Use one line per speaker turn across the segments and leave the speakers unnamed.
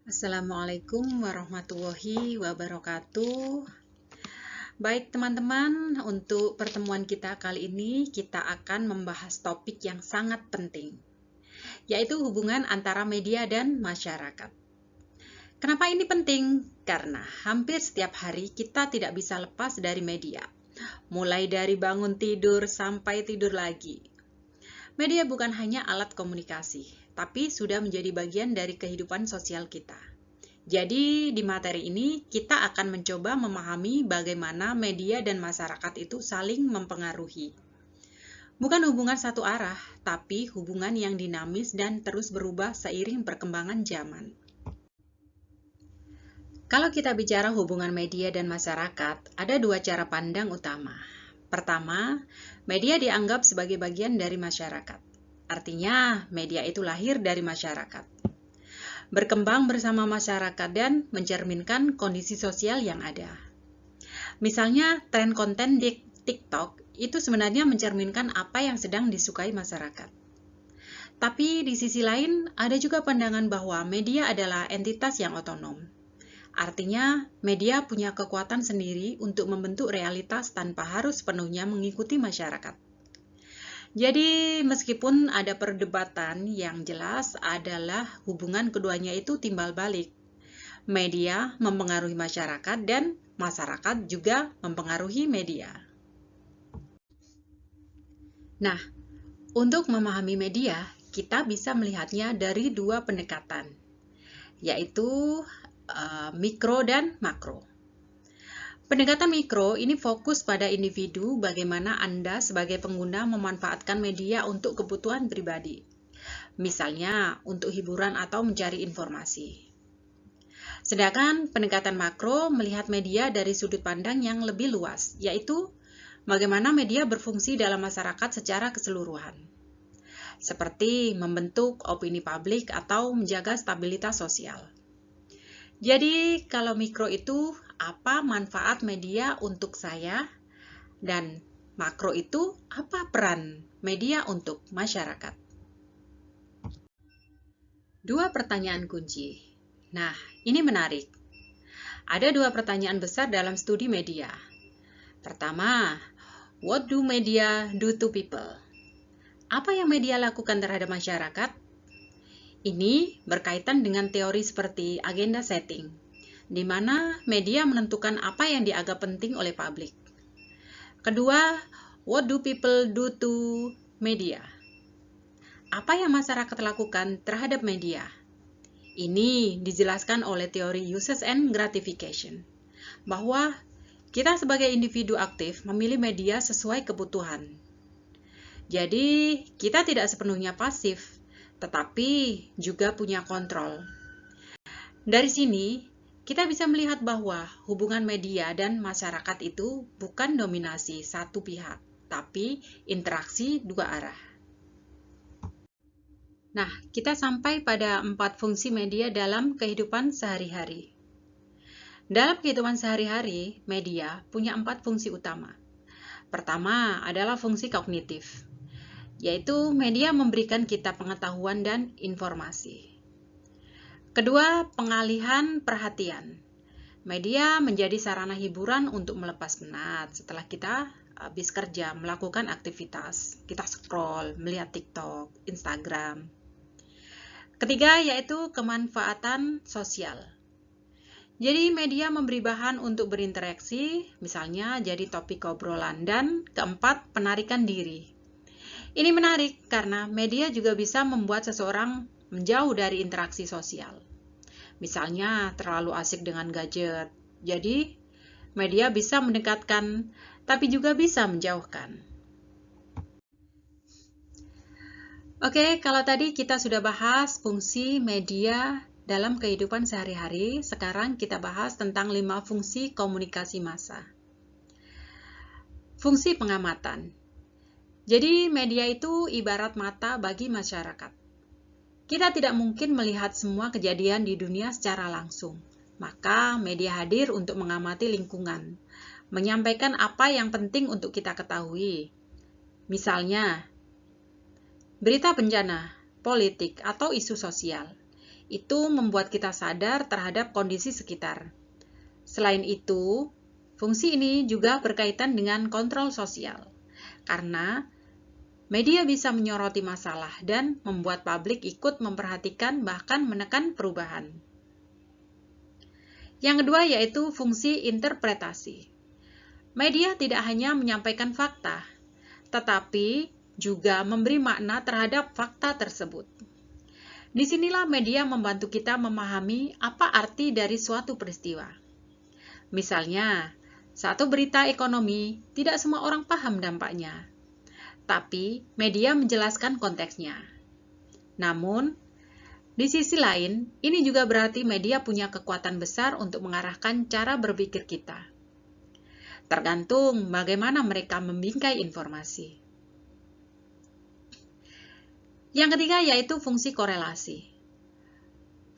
Assalamualaikum warahmatullahi wabarakatuh. Baik teman-teman, untuk pertemuan kita kali ini kita akan membahas topik yang sangat penting, yaitu hubungan antara media dan masyarakat. Kenapa ini penting? Karena hampir setiap hari kita tidak bisa lepas dari media, mulai dari bangun tidur sampai tidur lagi. Media bukan hanya alat komunikasi, tapi sudah menjadi bagian dari kehidupan sosial kita. Jadi, di materi ini kita akan mencoba memahami bagaimana media dan masyarakat itu saling mempengaruhi. Bukan hubungan satu arah, tapi hubungan yang dinamis dan terus berubah seiring perkembangan zaman. Kalau kita bicara hubungan media dan masyarakat, ada dua cara pandang utama. Pertama, media dianggap sebagai bagian dari masyarakat. Artinya, media itu lahir dari masyarakat, berkembang bersama masyarakat dan mencerminkan kondisi sosial yang ada. Misalnya, tren konten di TikTok itu sebenarnya mencerminkan apa yang sedang disukai masyarakat. Tapi di sisi lain, ada juga pandangan bahwa media adalah entitas yang otonom. Artinya, media punya kekuatan sendiri untuk membentuk realitas tanpa harus sepenuhnya mengikuti masyarakat. Jadi, meskipun ada perdebatan, yang jelas adalah hubungan keduanya itu timbal balik. Media mempengaruhi masyarakat dan masyarakat juga mempengaruhi media. Nah, untuk memahami media, kita bisa melihatnya dari dua pendekatan, yaitu mikro dan makro. Pendekatan mikro ini fokus pada individu, bagaimana Anda sebagai pengguna memanfaatkan media untuk kebutuhan pribadi. Misalnya, untuk hiburan atau mencari informasi. Sedangkan pendekatan makro melihat media dari sudut pandang yang lebih luas, yaitu bagaimana media berfungsi dalam masyarakat secara keseluruhan. Seperti membentuk opini publik atau menjaga stabilitas sosial. Jadi, kalau mikro itu apa manfaat media untuk saya, dan makro itu apa peran media untuk masyarakat. Dua pertanyaan kunci. Nah, ini menarik. Ada dua pertanyaan besar dalam studi media. Pertama, what do media do to people? Apa yang media lakukan terhadap masyarakat? Ini berkaitan dengan teori seperti agenda setting, di mana media menentukan apa yang dianggap penting oleh publik. Kedua, what do people do to media? Apa yang masyarakat lakukan terhadap media? Ini dijelaskan oleh teori uses and gratification, bahwa kita sebagai individu aktif memilih media sesuai kebutuhan. Jadi, kita tidak sepenuhnya pasif, tetapi juga punya kontrol. Dari sini, kita bisa melihat bahwa hubungan media dan masyarakat itu bukan dominasi satu pihak, tapi interaksi dua arah. Nah, kita sampai pada 4 fungsi media dalam kehidupan sehari-hari. Dalam kehidupan sehari-hari, media punya 4 fungsi utama. Pertama adalah fungsi kognitif, yaitu media memberikan kita pengetahuan dan informasi. Kedua, pengalihan perhatian. Media menjadi sarana hiburan untuk melepas penat setelah kita habis kerja, melakukan aktivitas. Kita scroll, melihat TikTok, Instagram. Ketiga, yaitu kemanfaatan sosial. Jadi, media memberi bahan untuk berinteraksi, misalnya jadi topik obrolan. Dan keempat, penarikan diri. Ini menarik karena media juga bisa membuat seseorang menjauh dari interaksi sosial. Misalnya, terlalu asik dengan gadget. Jadi, media bisa mendekatkan, tapi juga bisa menjauhkan. Oke, kalau tadi kita sudah bahas fungsi media dalam kehidupan sehari-hari, sekarang kita bahas tentang 5 fungsi komunikasi massa. Fungsi pengamatan. Jadi, media itu ibarat mata bagi masyarakat. Kita tidak mungkin melihat semua kejadian di dunia secara langsung. Maka, media hadir untuk mengamati lingkungan, menyampaikan apa yang penting untuk kita ketahui. Misalnya, berita bencana, politik, atau isu sosial. itu membuat kita sadar terhadap kondisi sekitar. Selain itu, fungsi ini juga berkaitan dengan kontrol sosial, karena media bisa menyoroti masalah dan membuat publik ikut memperhatikan bahkan menekan perubahan. Yang kedua yaitu fungsi interpretasi. Media tidak hanya menyampaikan fakta, tetapi juga memberi makna terhadap fakta tersebut. Disinilah media membantu kita memahami apa arti dari suatu peristiwa. Misalnya, satu berita ekonomi tidak semua orang paham dampaknya, tapi media menjelaskan konteksnya. Namun, di sisi lain, ini juga berarti media punya kekuatan besar untuk mengarahkan cara berpikir kita. Tergantung bagaimana mereka membingkai informasi. Yang ketiga yaitu fungsi korelasi.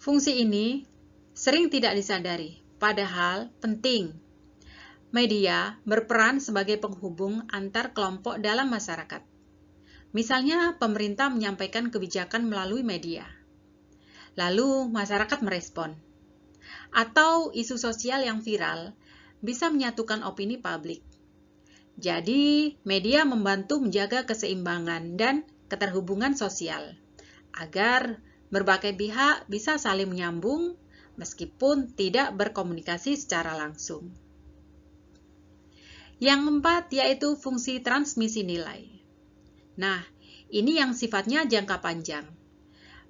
Fungsi ini sering tidak disadari, padahal penting. Media berperan sebagai penghubung antar kelompok dalam masyarakat. Misalnya, pemerintah menyampaikan kebijakan melalui media. Lalu, masyarakat merespon. Atau isu sosial yang viral bisa menyatukan opini publik. Jadi, media membantu menjaga keseimbangan dan keterhubungan sosial, agar berbagai pihak bisa saling menyambung meskipun tidak berkomunikasi secara langsung. Yang keempat yaitu fungsi transmisi nilai. Nah, ini yang sifatnya jangka panjang.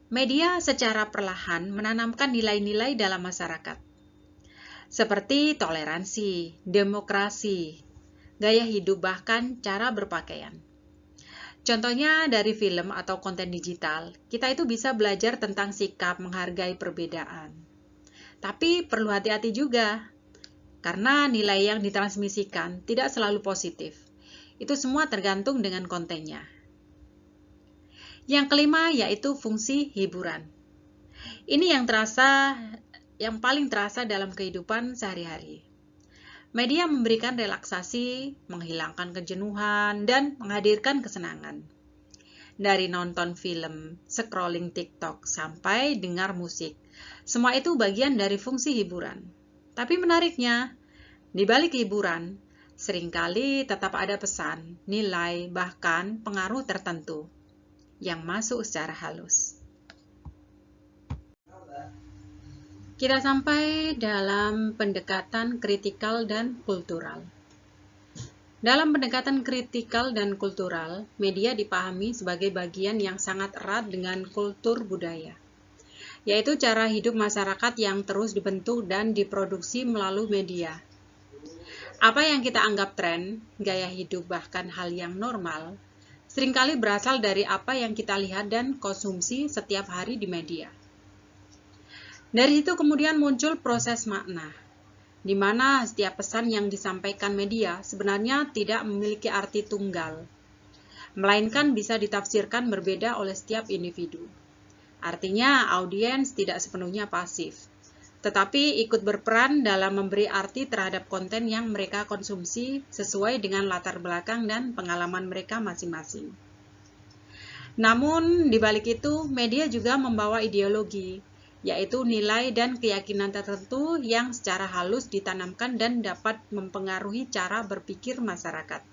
Media secara perlahan menanamkan nilai-nilai dalam masyarakat, seperti toleransi, demokrasi, gaya hidup, bahkan cara berpakaian. Contohnya dari film atau konten digital, kita itu bisa belajar tentang sikap menghargai perbedaan. Tapi perlu hati-hati juga, karena nilai yang ditransmisikan tidak selalu positif. Itu semua tergantung dengan kontennya. Yang kelima yaitu fungsi hiburan. Ini yang paling terasa dalam kehidupan sehari-hari. Media memberikan relaksasi, menghilangkan kejenuhan, dan menghadirkan kesenangan. Dari nonton film, scrolling TikTok, sampai dengar musik, semua itu bagian dari fungsi hiburan. Tapi menariknya, di balik hiburan, seringkali tetap ada pesan, nilai, bahkan pengaruh tertentu yang masuk secara halus. Kita sampai dalam pendekatan kritikal dan kultural. Dalam pendekatan kritikal dan kultural, media dipahami sebagai bagian yang sangat erat dengan kultur budaya, yaitu cara hidup masyarakat yang terus dibentuk dan diproduksi melalui media. Apa yang kita anggap tren, gaya hidup, bahkan hal yang normal, seringkali berasal dari apa yang kita lihat dan konsumsi setiap hari di media. Dari itu kemudian muncul proses makna, di mana setiap pesan yang disampaikan media sebenarnya tidak memiliki arti tunggal, melainkan bisa ditafsirkan berbeda oleh setiap individu. Artinya, audiens tidak sepenuhnya pasif, tetapi ikut berperan dalam memberi arti terhadap konten yang mereka konsumsi sesuai dengan latar belakang dan pengalaman mereka masing-masing. Namun, di balik itu, media juga membawa ideologi, yaitu nilai dan keyakinan tertentu yang secara halus ditanamkan dan dapat mempengaruhi cara berpikir masyarakat.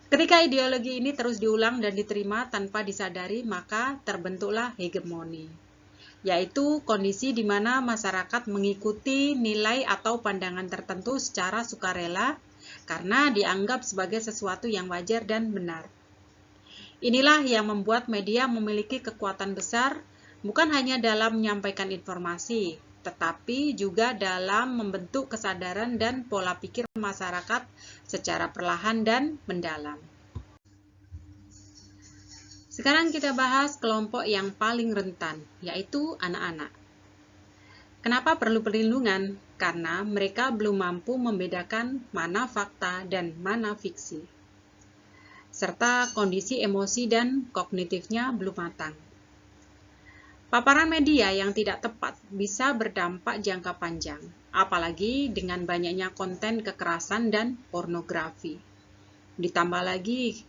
Ketika ideologi ini terus diulang dan diterima tanpa disadari, maka terbentuklah hegemoni, yaitu kondisi di mana masyarakat mengikuti nilai atau pandangan tertentu secara sukarela karena dianggap sebagai sesuatu yang wajar dan benar. Inilah yang membuat media memiliki kekuatan besar, bukan hanya dalam menyampaikan informasi, tetapi juga dalam membentuk kesadaran dan pola pikir masyarakat secara perlahan dan mendalam. Sekarang kita bahas kelompok yang paling rentan, yaitu anak-anak. Kenapa perlu perlindungan? Karena mereka belum mampu membedakan mana fakta dan mana fiksi, serta kondisi emosi dan kognitifnya belum matang. Paparan media yang tidak tepat bisa berdampak jangka panjang, apalagi dengan banyaknya konten kekerasan dan pornografi. Ditambah lagi,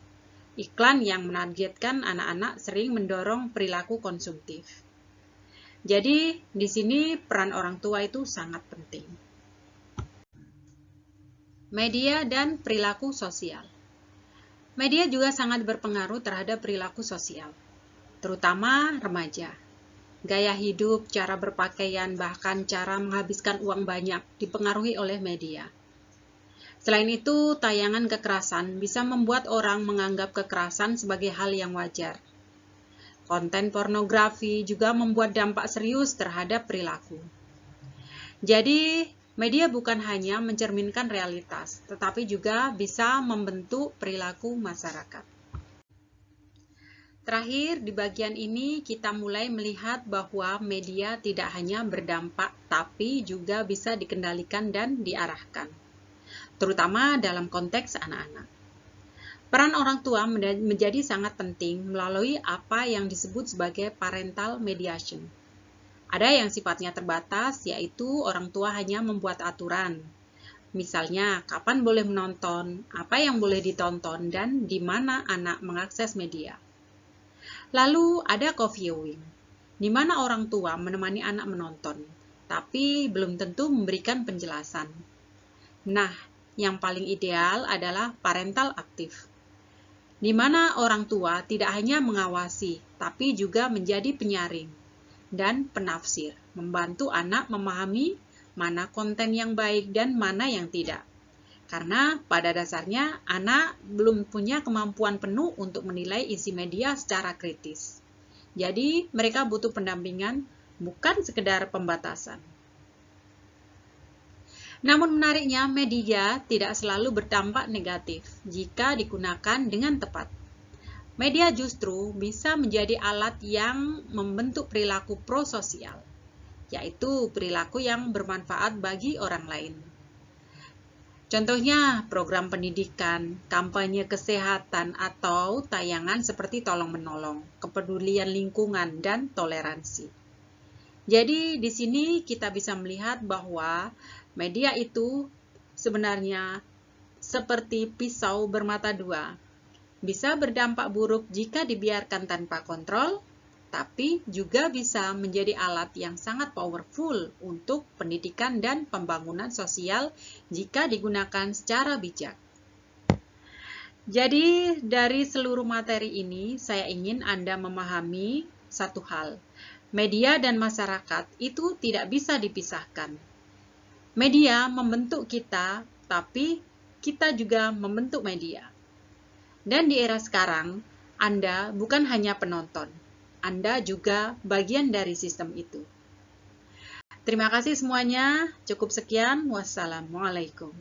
iklan yang menargetkan anak-anak sering mendorong perilaku konsumtif. Jadi, di sini peran orang tua itu sangat penting. Media dan perilaku sosial. Media juga sangat berpengaruh terhadap perilaku sosial, terutama remaja. Gaya hidup, cara berpakaian, bahkan cara menghabiskan uang banyak dipengaruhi oleh media. Selain itu, tayangan kekerasan bisa membuat orang menganggap kekerasan sebagai hal yang wajar. Konten pornografi juga membuat dampak serius terhadap perilaku. Jadi, media bukan hanya mencerminkan realitas, tetapi juga bisa membentuk perilaku masyarakat. Terakhir, di bagian ini kita mulai melihat bahwa media tidak hanya berdampak, tapi juga bisa dikendalikan dan diarahkan, terutama dalam konteks anak-anak. Peran orang tua menjadi sangat penting melalui apa yang disebut sebagai parental mediation. Ada yang sifatnya terbatas, yaitu orang tua hanya membuat aturan. Misalnya, kapan boleh menonton, apa yang boleh ditonton, dan di mana anak mengakses media. Lalu ada co-viewing, di mana orang tua menemani anak menonton, tapi belum tentu memberikan penjelasan. Nah, yang paling ideal adalah parental aktif, di mana orang tua tidak hanya mengawasi, tapi juga menjadi penyaring dan penafsir, membantu anak memahami mana konten yang baik dan mana yang tidak. Karena pada dasarnya anak belum punya kemampuan penuh untuk menilai isi media secara kritis. Jadi mereka butuh pendampingan, bukan sekedar pembatasan. Namun menariknya, media tidak selalu berdampak negatif jika digunakan dengan tepat. Media justru bisa menjadi alat yang membentuk perilaku prososial, yaitu perilaku yang bermanfaat bagi orang lain. Contohnya, program pendidikan, kampanye kesehatan, atau tayangan seperti tolong-menolong, kepedulian lingkungan, dan toleransi. Jadi, di sini kita bisa melihat bahwa media itu sebenarnya seperti pisau bermata dua. Bisa berdampak buruk jika dibiarkan tanpa kontrol, tapi juga bisa menjadi alat yang sangat powerful untuk pendidikan dan pembangunan sosial jika digunakan secara bijak. Jadi, dari seluruh materi ini, saya ingin Anda memahami satu hal. Media dan masyarakat itu tidak bisa dipisahkan. Media membentuk kita, tapi kita juga membentuk media. Dan di era sekarang, Anda bukan hanya penonton, Anda juga bagian dari sistem itu. Terima kasih semuanya, cukup sekian, wassalamualaikum.